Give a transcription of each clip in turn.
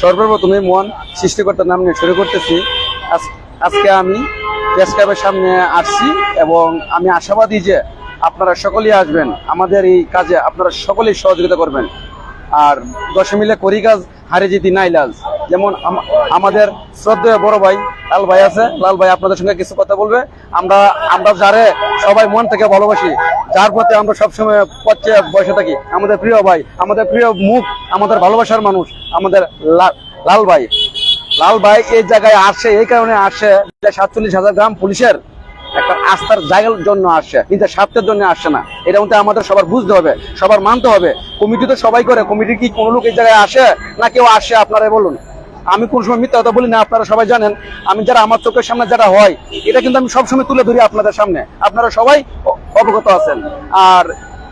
সর্বপ্রথমে মহান সৃষ্টিকর্তার নাম নিয়ে শুরু করতেছি। আজকে আমি প্রেস ক্লাবের সামনে আসছি এবং আমি আশাবাদী যে আপনারা সকলেই আসবেন, আমাদের এই কাজে আপনারা সকলেই সহযোগিতা করবেন। আর 10 মিলে করি কাজ, হারে জিতি নাই লাজ। যেমন আমাদের শ্রদ্ধেয় বড় ভাই লাল ভাই আছে, লাল ভাই আপনাদের সঙ্গে কিছু কথা বলবে। আমরা যারে সবাই মন থেকে ভালোবাসি, যার প্রতি আমরা সবসময় পথে বসে থাকি, আমাদের প্রিয় ভাই, আমাদের প্রিয় মুখ, আমাদের ভালোবাসার মানুষ, আমাদের লাল ভাই। লাল ভাই এই জায়গায় আসে, এই কারণে আসে যে 47,000 গ্রাম পুলিশের একটা আস্থার জায়গার জন্য আসছে, নিজের স্বার্থের জন্য আসছে না। এটা মধ্যে আমাদের সবার বুঝতে হবে, সবার মানতে হবে। কমিটি তো সবাই করে, কমিটি কি কোনো লোক এই জায়গায় আসে না কেউ আসে? আপনারা বলুন। আমি কোন সময় মিথ্যা কথা বলি না, আপনারা সবাই জানেন। আমি যারা আমার চোখের সামনে যারা হয়, এটা কিন্তু আমি সবসময় তুলে ধরি আপনাদের সামনে, আপনারা সবাই অবগত আছেন। আর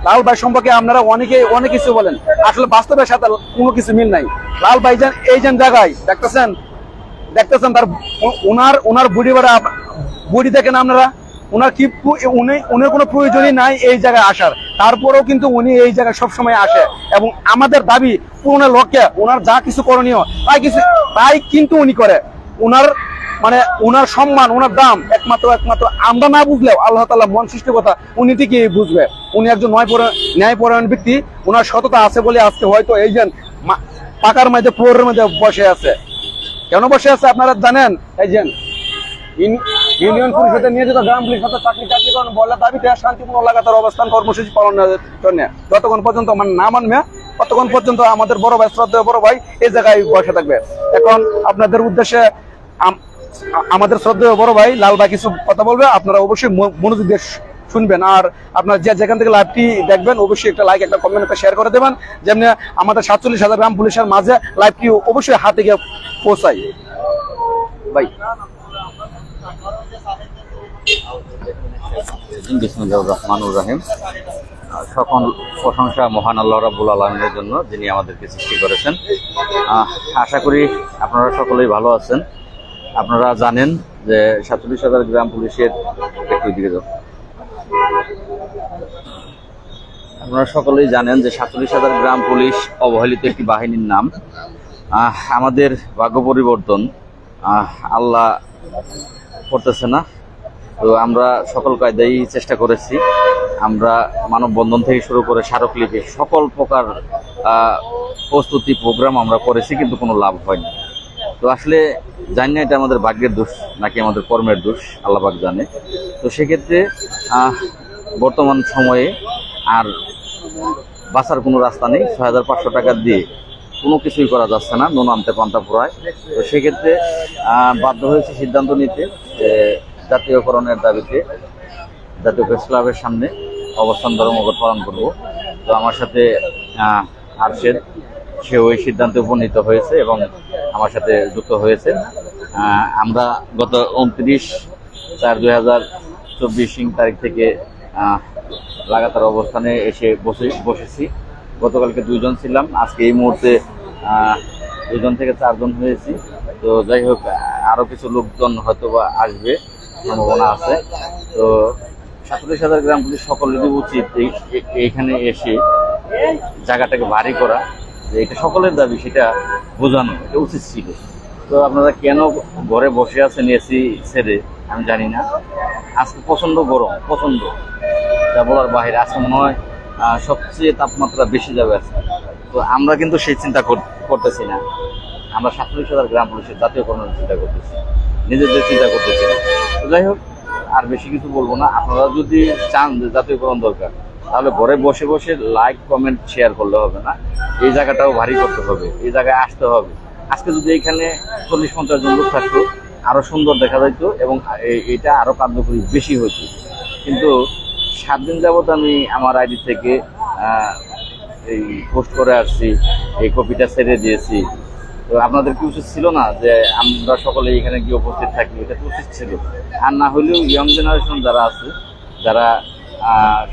লাল ভাই সম্পর্কে আপনারা অনেক কিছু বলেন, আসলে বাস্তবের সাথে কোনো কিছু মিল নাই। লাল ভাই এই যে জায়গায় দেখতেছেন তার ওনার বডি দেখেন আপনারা, উনি কোনো প্রয়োজনই নাই এই জায়গায় আসার, তারপরেও কিন্তু উনি এই জায়গায় সবসময় আসে। এবং আমাদের দাবি পূরণের লক্ষ্যে ওনার যা কিছু করণীয় তাই কিন্তু উনি করে। ওনার সম্মান, ওনার দাম একমাত্র আমরা না বুঝলেও আল্লাহ তাআলা মন সৃষ্টিকর্তা উনি ঠিকই বুঝবে। উনি একজন ন্যায়পরায়ণ ব্যক্তি, ওনার সততা আছে বলে আজকে হয়তো এই যে পাকার মধ্যে ফ্লোরের মধ্যে বসে আছে। কেন বসে আছে আপনারা জানেন? এই যে ইউনিয়ন পরিষদে নিয়োজিত গ্রাম পুলিশ চাকরিকরণ বলে দাবিতে শান্তিপূর্ণ লাগাতার অবস্থান কর্মসূচি পালনের জন্য যতক্ষণ পর্যন্ত না মানবে ততক্ষণ পর্যন্ত আমাদের বড় ভাই, শ্রদ্ধেয় বড় ভাই এই জায়গায় বসে থাকবে। এখন আপনাদের উদ্দেশ্যে আমাদের শ্রদ্ধেয় বড় ভাই লাল ভাই কিছু কথা বলবে, আপনারা অবশ্যই মনোযোগ দিয়ে শুনবেন। আর আপনারা যেখান থেকে লাইভটি দেখবেন অবশ্যই একটা লাইক, একটা কমেন্ট, একটা শেয়ার করে দেবেন, যেমনি আমাদের 47,000 গ্রাম পুলিশের মাঝে লাইভটি অবশ্যই হাতে গিয়ে পৌঁছাই। ভাই বিসমিল্লাহির রহমানির রহিম। সকল প্রশংসা মহান আল্লাহ রাব্বুল আলামিনের জন্য, যিনি আমাদেরকে সৃষ্টি করেছেন। আশা করি আপনারা সকলেই ভালো আছেন। আপনারা জানেন যে 47,000 গ্রাম পুলিশের আপনারা সকলেই জানেন যে 47,000 গ্রাম পুলিশ অবহেলিত একটি বাহিনীর নাম। আমাদের ভাগ্য পরিবর্তন আল্লাহ করতেছে না, তো আমরা সকল কায়দাই চেষ্টা করেছি। আমরা মানববন্ধন থেকে শুরু করে স্মারকলিপি সকল প্রকার প্রস্তুতি প্রোগ্রাম আমরা করেছি, কিন্তু কোনো লাভ হয়নি। তো আসলে জানি না এটা আমাদের ভাগ্যের দোষ নাকি আমাদের কর্মের দোষ, আল্লাহ পাক জানে। তো সেক্ষেত্রে বর্তমান সময়ে আর বাঁচার কোনো রাস্তা নেই। 6,500 টাকা দিয়ে কোনো কিছুই করা যাচ্ছে না, নুন আনতে পান্তা ফুরায়। তো সেক্ষেত্রে বাধ্য হয়েছে সিদ্ধান্ত নিতে যে জাতীয়করণের দাবিতে জাতীয় প্রেস ক্লাবের সামনে অবস্থান ধর্মঘট পালন করব। তো আমার সাথে আরশেদ, সে ওই সিদ্ধান্তে উপনীত হয়েছে এবং আমার সাথে যুক্ত হয়েছে। আমরা গত 29/4/2024 তারিখ থেকে লাগাতার অবস্থানে এসে বসেছি। গতকালকে 2 জন ছিলাম, আজকে এই মুহূর্তে 2 জন থেকে 4 জন হয়েছি। তো যাই হোক, আরও কিছু লোকজন হয়তো বা আসবে, সম্ভাবনা আছে। তো 47,000 গ্রাম পুলিশ সকলেরই উচিত এইখানে এসে জায়গাটাকে ভারী করা, যে এটা সকলের দাবি সেটা বোঝানো, এটা উচিত ছিল। তো আপনারা কেন ঘরে বসে আছেন এসি ছেড়ে আমি জানি না। আজকে প্রচণ্ড গরম, প্রচণ্ড, যা বলার বাইরে। আজকে মনে হয় সবচেয়ে তাপমাত্রা বেশি যাবে আজকে। তো আমরা কিন্তু সেই চিন্তা করতেছি না। আমরা 47,000 গ্রাম পুলিশের জাতীয়করণের চিন্তা করতেছি, নিজেদের চিন্তা করতেছি না। তো যাই হোক, আর বেশি কিছু বলবো না। আপনারা যদি চান যে জাতীয়করণ দরকার, তাহলে ঘরে বসে বসে লাইক, কমেন্ট, শেয়ার করলে হবে না। এই জায়গাটাও ভারী করতে হবে, এই জায়গায় আসতে হবে। আজকে যদি এখানে 40-50 জন লোক থাকতো আরো সুন্দর দেখা যেত এবং এটা আরো কার্যকরী বেশি হতো। কিন্তু 7 দিন যাবত আমি আমার আইডি থেকে এই পোস্ট করে আসছি, এই কপিটা ছেড়ে দিয়েছি। তো আপনাদের কি উচিত ছিল না যে আমরা সকলে এখানে গিয়ে উপস্থিত থাকি? এটা তো উচিত ছিল। আর না হলেও ইয়ং জেনারেশন যারা আছে, যারা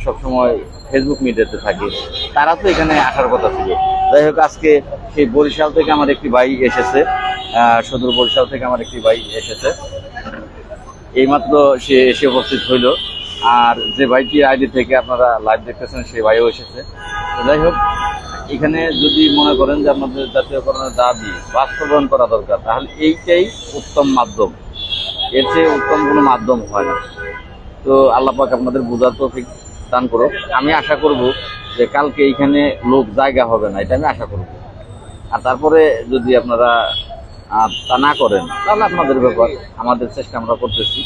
সবসময় ফেসবুক মিডিয়াতে থাকে, তারা তো এখানে আসার কথা ছিল। যাই হোক, আজকে সেই বরিশাল থেকে আমার একটি ভাই এসেছে, সদর বরিশাল থেকে আমার একটি ভাই এসেছে, এইমাত্র সে এসে উপস্থিত হইল। আর যে ভাইটি আইডি থেকে আপনারা লাইভ দেখতেছেন, সেই ভাইও এসেছে। যাই হোক, এখানে যদি মনে করেন যে আপনাদের জাতীয়করণের দাবি বাস্তবায়ন করা দরকার, তাহলে এইটাই উত্তম মাধ্যম, এর চেয়ে উত্তম কোনো মাধ্যম হয় না। তো আল্লাহ পাক আপনাদের বোঝার তৌফিক দান করুক। আমি আশা করব যে কালকে এইখানে লোক জায়গা হবে না, এটা আমি আশা করব। আর তারপরে যদি আপনারা তা না করেন তাহলে আপনাদের ব্যাপার, আমাদের চেষ্টা আমরা করতেছি,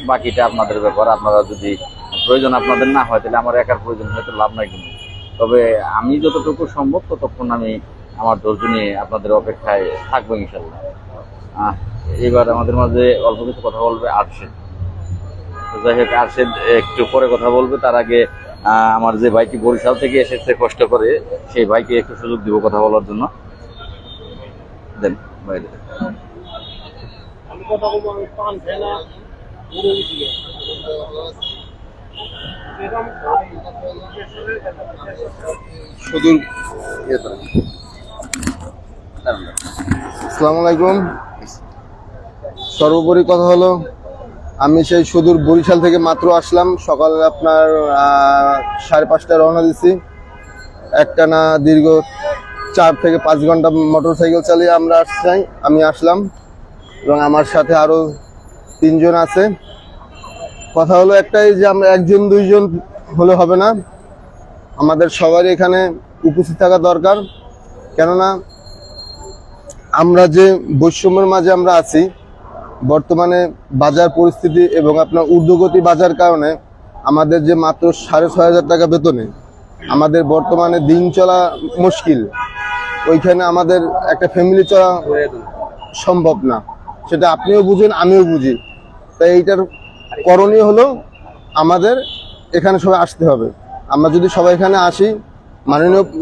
বাকিটা আপনাদের ব্যাপার। আপনারা যদি প্রয়োজন আপনাদের না হয় তাহলে আমার একার প্রয়োজন হয়তো লাভ নাই কিন্তু। তবে আমি যতটুকু সম্ভব ততক্ষণ আমি আমার ধৈর্য নিয়ে আপনাদের অপেক্ষায় থাকবো ইনশাল্লাহ। এবার আমাদের মাঝে অল্প কিছু কথা বলবে আরশেদ। যাই হোক, আরশেদ একটু পরে কথা বলবে। তার আগে আমার যে ভাইটি বরিশাল থেকে এসেছে কষ্ট করে, সেই ভাইকে একটু সুযোগ দিব কথা বলার জন্য। দেন বাইরে। আসসালামু আলাইকুম। সর্বোপরি কথা হলো, আমি সেই সুদূর বরিশাল থেকে মাত্র আসলাম। সকালে আপনার 5:30টায় রওনা দিছি। একটানা দীর্ঘ 4 থেকে 5 ঘন্টা মোটর সাইকেল চালিয়ে আমি আসলাম এবং আমার সাথে আরো 3 জন আছে। কথা হলো একটাই যে আমরা 1 জন 2 জন হলে হবে না, আমাদের সবারই এখানে উপস্থিত থাকা দরকার। কেননা আমরা যে বৈষম্যের মাঝে আমরা আছি, বর্তমানে বাজার পরিস্থিতি এবং আপনার ঊর্ধ্বগতি বাজার কারণে আমাদের যে মাত্র 6,500 টাকা বেতনে আমাদের বর্তমানে দিন চলা মুশকিল। ওইখানে আমাদের একটা ফ্যামিলি চলা সম্ভব না, সেটা আপনিও বুঝেন আমিও বুঝি। তাই এইটার করণীয় হলো আমাদের এখানে সবাই আসতে হবে। আমরা যদি সবাই এখানে আসি,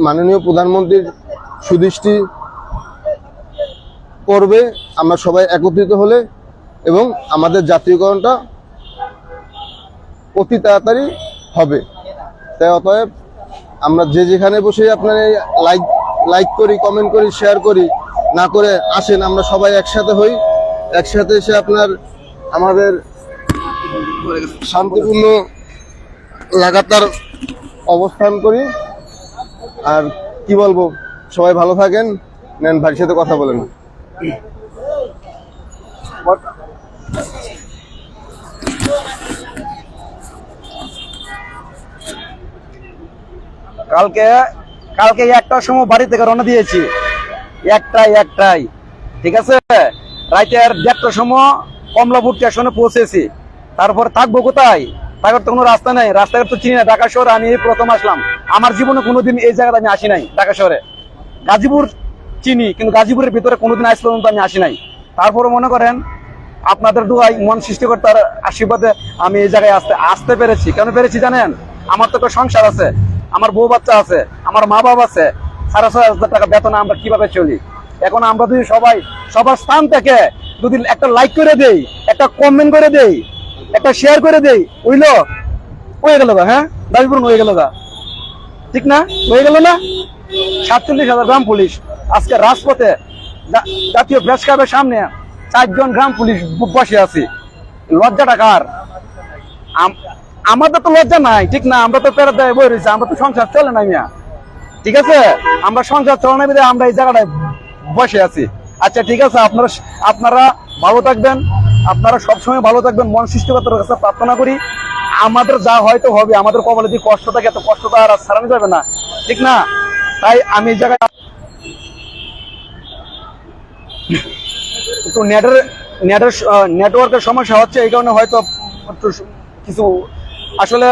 মাননীয় প্রধানমন্ত্রীর সুদৃষ্টি করবে আমরা সবাই একত্রিত হলে, এবং আমাদের জাতীয়করণটা অতি তাড়াতাড়ি হবে। তাই অতএব আমরা যে যেখানে বসে আপনার লাইক করি, কমেন্ট করি, শেয়ার করি না করে আসেন, আমরা সবাই একসাথে হই, একসাথে এসে আপনার আমাদের শান্তিপূর্ণ লাগাতার অবস্থান করি। আর কি বলবো, সবাই ভালো থাকেন। নেন ভাইয়ের সাথে কথা বলেন। কালকে একটার সময় বাড়ি থেকে রওনা দিয়েছি, একটাই ঠিক আছে। রাতের 1:30টার সময় কমলাপুর স্টেশনে পৌঁছেছি। তারপর থাকবো কোথায়? থাকার তো কোনো রাস্তা নেই, রাস্তাঘাট তো চিনি না। ঢাকা শহরে আমি এই প্রথম আসলাম, আমার জীবনে কোনোদিন এই জায়গাতে আমি আসি নাই। ঢাকা শহরে গাজীপুর চিনি, কিন্তু গাজীপুরের ভিতরে কোনোদিন আজ পর্যন্ত আমি আসি নাই। তারপরে মনে করেন আপনাদের দোয়ায়, মন সৃষ্টিকর্তার আশীর্বাদে আমি এই জায়গায় আসতে পেরেছি। কেন পেরেছি জানেন? আমার তো একটা সংসার আছে, আমার বউ বাচ্চা আছে, আমার মা বাবা আছে। 6,500 টাকা বেতন আমরা কিভাবে চলি? এখন আমরা যদি সবার স্থান থেকে যদি একটা লাইক করে দেই, একটা কমেন্ট করে দেই, একটা শেয়ার করে দেই, হয়ে গেল গা। হ্যাঁ, দাবি পূরণ হয়ে গেল গা, ঠিক না? হয়ে গেল না? 47,000 গ্রাম পুলিশ আজকে রাজপথে, জাতীয় প্রেস ক্লাবের সামনে 4 জন গ্রাম পুলিশ বসে আছি। লজ্জাটা কার? আমাদের তো লজ্জা নাই, ঠিক না? আমরা তো পেরে দেয় বই রয়েছে, আমরা তো সংসার চলে না মিয়া, ঠিক আছে? আমরা সংসার চলে না বিধায় আমরা এই জায়গাটায় বসে আছি। আচ্ছা ঠিক আছে, আপনারা ভালো থাকবেন, আপনারা সবসময় ভালো থাকবেন। মন সৃষ্টিকর্তার কাছে প্রার্থনা করি, আমাদের যা হয়তো হবে, আমাদের কপালে যদি কষ্ট থাকে এত কষ্ট তো আর সারানো যাবে না, ঠিক না? তাই আমি এই জায়গায় একটু নেটওয়ার্কের সমস্যা হচ্ছে, এই কারণে হয়তো কিছু। আসলে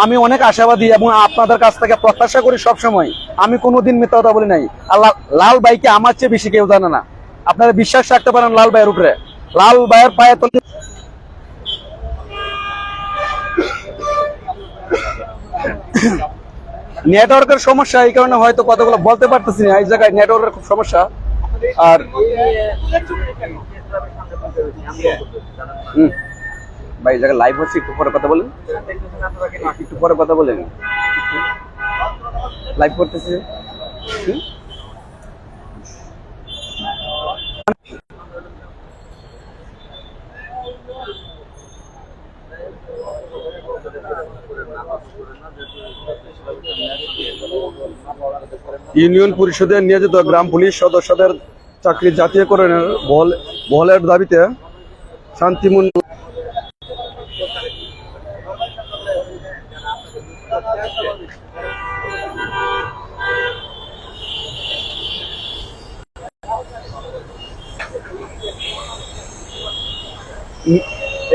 আমি অনেক আশাবাদী এবং আপনাদের কাছ থেকে প্রত্যাশা করি সবসময়। আমি কোনোদিন মিথ্যা কথা বলি নাই। আর লাল ভাইকে আমার চেয়ে বেশি কেউ জানে না। আপনারা বিশ্বাস রাখতে পারেন লাল ভাইয়ের উপরে। লাল ভাইয়ের পায়ে তলে নেটওয়ার্কের সমস্যা, এই কারণে হয়তো কথাগুলো বলতে পারতেছি না। এই জায়গায় নেটওয়ার্কের খুব সমস্যা। আর ভাই এই জায়গায় লাইভ হচ্ছে, একটু পরে কথা বলেন, একটু পরে কথা বলেন। লাইভ করতেছি। ইউনিয়ন পরিষদে নিয়োজিত গ্রাম পুলিশ সদস্যদের চাকরি জাতীয়করণের বহলের দাবিতে শান্তিমূল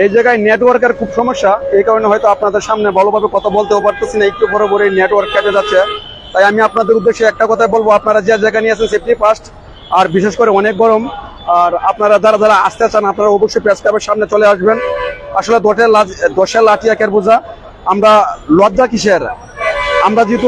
এই জায়গায় নেটওয়ার্কের খুব সমস্যা, এই কারণে হয়তো আপনাদের সামনে ভালোভাবে কথা বলতেও পারতেছি না, একটু পরে পরে নেটওয়ার্ক কেটে যাচ্ছে। তাই আমি আপনাদের উদ্দেশ্যে একটা কথাই বলবো, আপনারা যে জায়গা নিয়ে আছেন সেফটি ফার্স্ট। আর বিশেষ করে অনেক গরম, আর আপনারা যারা যারা আসতে চান আপনারা অবশ্যই প্রেস ক্লাবের সামনে চলে আসবেন। আসলে দশের লাঠি একের বোঝা, আমরা লজ্জা কিসের, আমরা যেহেতু